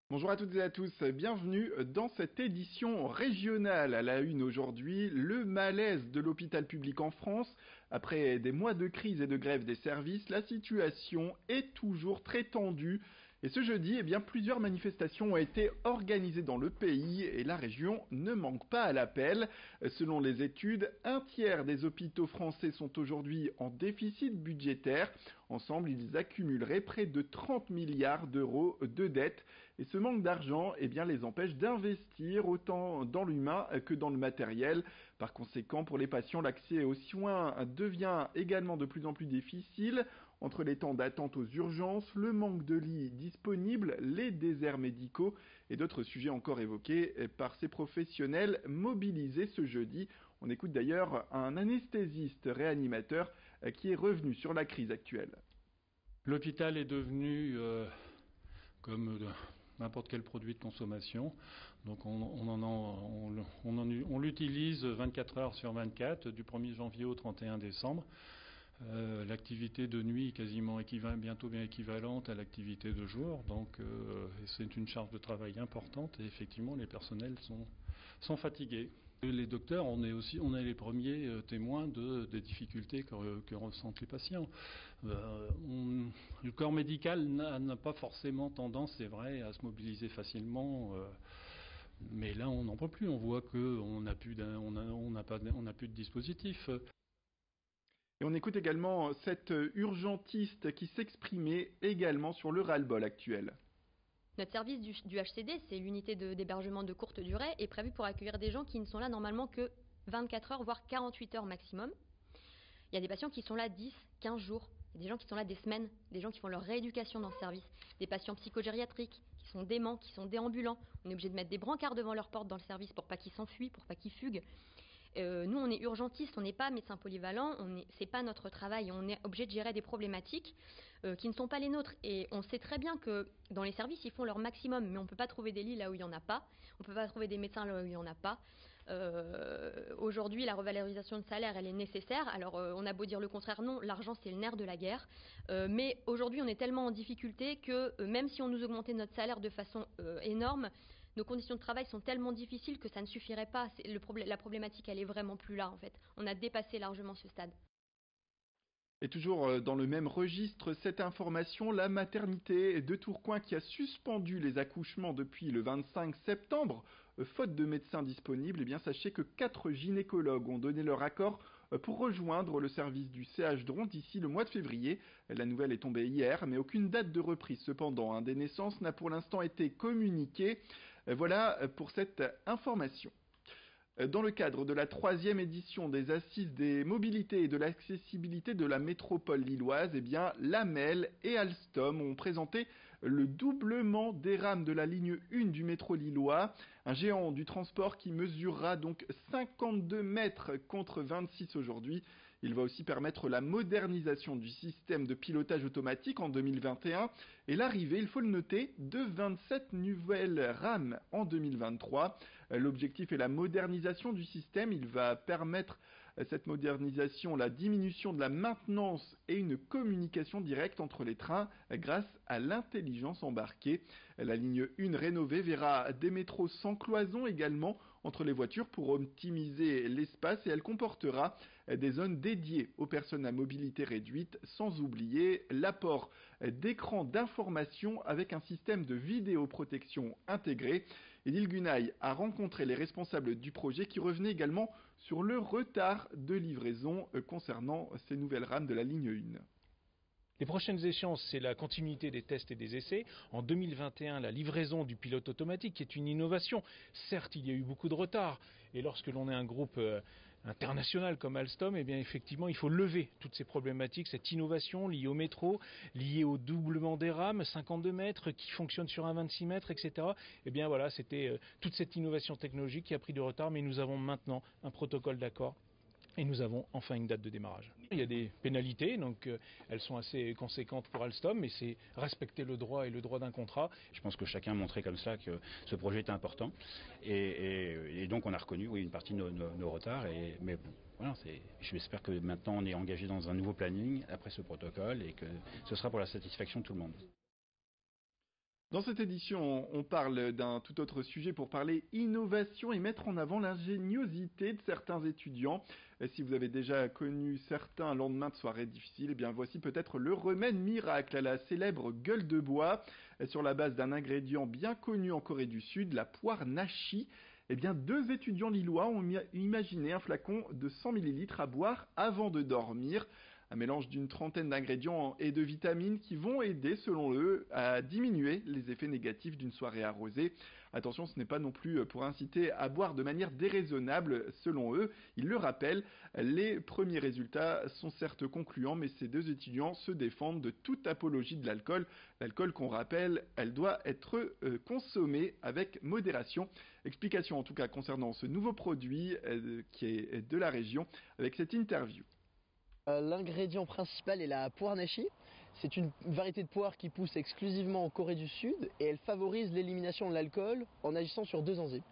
Bonjour à toutes et à tous, bienvenue dans cette édition régionale. À la une aujourd'hui, le malaise de l'hôpital public en France. Après des mois de crise et de grève des services, la situation est toujours très tendue. Et ce jeudi, plusieurs manifestations ont été organisées dans le pays et la région ne manque pas à l'appel. Selon les études, un tiers des hôpitaux français sont aujourd'hui en déficit budgétaire. Ensemble, ils accumuleraient près de 30 milliards d'euros de dettes. Et ce manque d'argent les empêche d'investir autant dans l'humain que dans le matériel. Par conséquent, pour les patients, l'accès aux soins devient également de plus en plus difficile. Entre les temps d'attente aux urgences, le manque de lits disponibles, les déserts médicaux et d'autres sujets encore évoqués par ces professionnels mobilisés ce jeudi. On écoute d'ailleurs un anesthésiste réanimateur qui est revenu sur la crise actuelle. L'hôpital est devenu comme n'importe quel produit de consommation. Donc on l'utilise 24 heures sur 24, du 1er janvier au 31 décembre. L'activité de nuit est bientôt bien équivalente à l'activité de jour. Donc c'est une charge de travail importante et effectivement les personnels sont fatigués. Les docteurs, on est les premiers témoins des difficultés que ressentent les patients. Le corps médical n'a pas forcément tendance, c'est vrai, à se mobiliser facilement. Mais là, on n'en peut plus. On voit qu'on n'a plus de dispositif. Et on écoute également cette urgentiste qui s'exprimait également sur le ras-le-bol actuel. Notre service du HCD, c'est l'unité d'hébergement de courte durée, est prévu pour accueillir des gens qui ne sont là normalement que 24 heures, voire 48 heures maximum. Il y a des patients qui sont là 10, 15 jours. Il y a des gens qui sont là des semaines, des gens qui font leur rééducation dans ce service, des patients psychogériatriques qui sont déments, qui sont déambulants. On est obligé de mettre des brancards devant leur porte dans le service pour pas qu'ils s'enfuient, pour pas qu'ils fuguent. Nous, on est urgentiste, on n'est pas médecin polyvalent, c'est pas notre travail. On est obligé de gérer des problématiques qui ne sont pas les nôtres. Et on sait très bien que dans les services, ils font leur maximum, mais on ne peut pas trouver des lits là où il n'y en a pas. On ne peut pas trouver des médecins là où il n'y en a pas. Aujourd'hui, la revalorisation de salaire, elle est nécessaire. Alors, on a beau dire le contraire, non, l'argent, c'est le nerf de la guerre. Mais aujourd'hui, on est tellement en difficulté que même si on nous augmentait notre salaire de façon énorme, nos conditions de travail sont tellement difficiles que ça ne suffirait pas. La problématique, elle est vraiment plus là, en fait. On a dépassé largement ce stade. Et toujours dans le même registre, cette information, la maternité de Tourcoing qui a suspendu les accouchements depuis le 25 septembre, faute de médecins disponibles, sachez que 4 gynécologues ont donné leur accord pour rejoindre le service du CH Dron d'ici le mois de février. La nouvelle est tombée hier, mais aucune date de reprise cependant des naissances n'a pour l'instant été communiquée. Voilà pour cette information. Dans le cadre de la 3e édition des Assises des mobilités et de l'accessibilité de la métropole lilloise, l'AMEL et Alstom ont présenté le doublement des rames de la ligne 1 du métro lillois, un géant du transport qui mesurera donc 52 mètres contre 26 aujourd'hui. Il va aussi permettre la modernisation du système de pilotage automatique en 2021 et l'arrivée, il faut le noter, de 27 nouvelles rames en 2023. L'objectif est la modernisation du système. Il va permettre cette modernisation, la diminution de la maintenance et une communication directe entre les trains grâce à l'intelligence embarquée. La ligne 1 rénovée verra des métros sans cloison également entre les voitures pour optimiser l'espace et elle comportera des zones dédiées aux personnes à mobilité réduite, sans oublier l'apport d'écrans d'information avec un système de vidéoprotection intégré. Edil Gunay a rencontré les responsables du projet qui revenaient également sur le retard de livraison concernant ces nouvelles rames de la ligne 1. Les prochaines échéances, c'est la continuité des tests et des essais. En 2021, la livraison du pilote automatique, qui est une innovation. Certes, il y a eu beaucoup de retard. Et lorsque l'on est un groupe international comme Alstom, effectivement, il faut lever toutes ces problématiques, cette innovation liée au métro, liée au doublement des rames, 52 mètres, qui fonctionne sur un 26 mètres, etc. C'était toute cette innovation technologique qui a pris du retard, mais nous avons maintenant un protocole d'accord. Et nous avons enfin une date de démarrage. Il y a des pénalités, donc elles sont assez conséquentes pour Alstom, mais c'est respecter le droit et le droit d'un contrat. Je pense que chacun a montré comme ça que ce projet était important. Et donc on a reconnu une partie de nos retards. Mais bon, voilà, j'espère que maintenant on est engagé dans un nouveau planning après ce protocole et que ce sera pour la satisfaction de tout le monde. Dans cette édition, on parle d'un tout autre sujet pour parler innovation et mettre en avant l'ingéniosité de certains étudiants. Et si vous avez déjà connu certains lendemains de soirée difficiles, eh bien voici peut-être le remède miracle à la célèbre gueule de bois. Sur la base d'un ingrédient bien connu en Corée du Sud, la poire nashi. Eh bien, 2 étudiants lillois ont imaginé un flacon de 100 ml à boire avant de dormir. Un mélange d'une trentaine d'ingrédients et de vitamines qui vont aider, selon eux, à diminuer les effets négatifs d'une soirée arrosée. Attention, ce n'est pas non plus pour inciter à boire de manière déraisonnable, selon eux. Ils le rappellent, les premiers résultats sont certes concluants, mais ces 2 étudiants se défendent de toute apologie de l'alcool. L'alcool, qu'on rappelle, elle doit être consommée avec modération. Explication en tout cas concernant ce nouveau produit qui est de la région, avec cette interview. L'ingrédient principal est la poire nashi. C'est une variété de poire qui pousse exclusivement en Corée du Sud et elle favorise l'élimination de l'alcool en agissant sur 2 enzymes.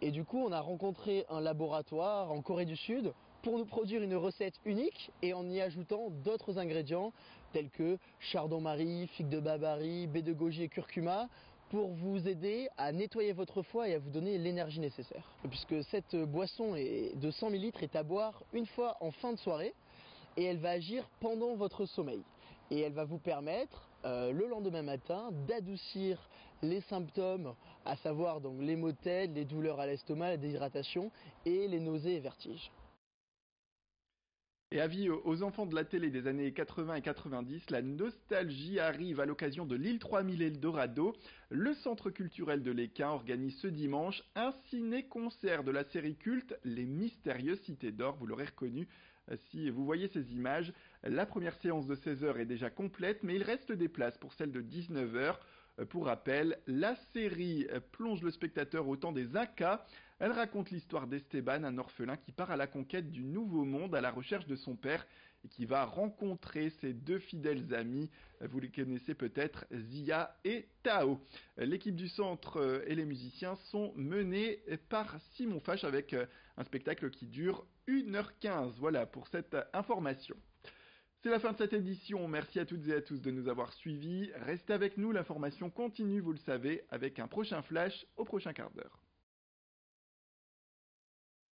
Et du coup, on a rencontré un laboratoire en Corée du Sud pour nous produire une recette unique et en y ajoutant d'autres ingrédients tels que chardon-marie, figue de Babary, baie de goji et curcuma pour vous aider à nettoyer votre foie et à vous donner l'énergie nécessaire. Puisque cette boisson de 100 ml est à boire une fois en fin de soirée et elle va agir pendant votre sommeil. Et elle va vous permettre, le lendemain matin, d'adoucir les symptômes, à savoir donc les maux de tête, les douleurs à l'estomac, la déshydratation et les nausées et vertiges. Et avis aux enfants de la télé des années 80 et 90, la nostalgie arrive à l'occasion de l'île 3000 Eldorado. Le centre culturel de l'Équin organise ce dimanche un ciné-concert de la série culte Les Mystérieuses Cités d'Or, vous l'aurez reconnu. Si vous voyez ces images, la première séance de 16h est déjà complète, mais il reste des places pour celle de 19h. Pour rappel, la série plonge le spectateur au temps des Incas. Elle raconte l'histoire d'Esteban, un orphelin qui part à la conquête du Nouveau Monde à la recherche de son père et qui va rencontrer ses 2 fidèles amis. Vous les connaissez peut-être, Zia et Tao. L'équipe du centre et les musiciens sont menés par Simon Fache avec un spectacle qui dure 1h15. Voilà pour cette information. C'est la fin de cette édition. Merci à toutes et à tous de nous avoir suivis. Restez avec nous, l'information continue, vous le savez, avec un prochain flash au prochain quart d'heure.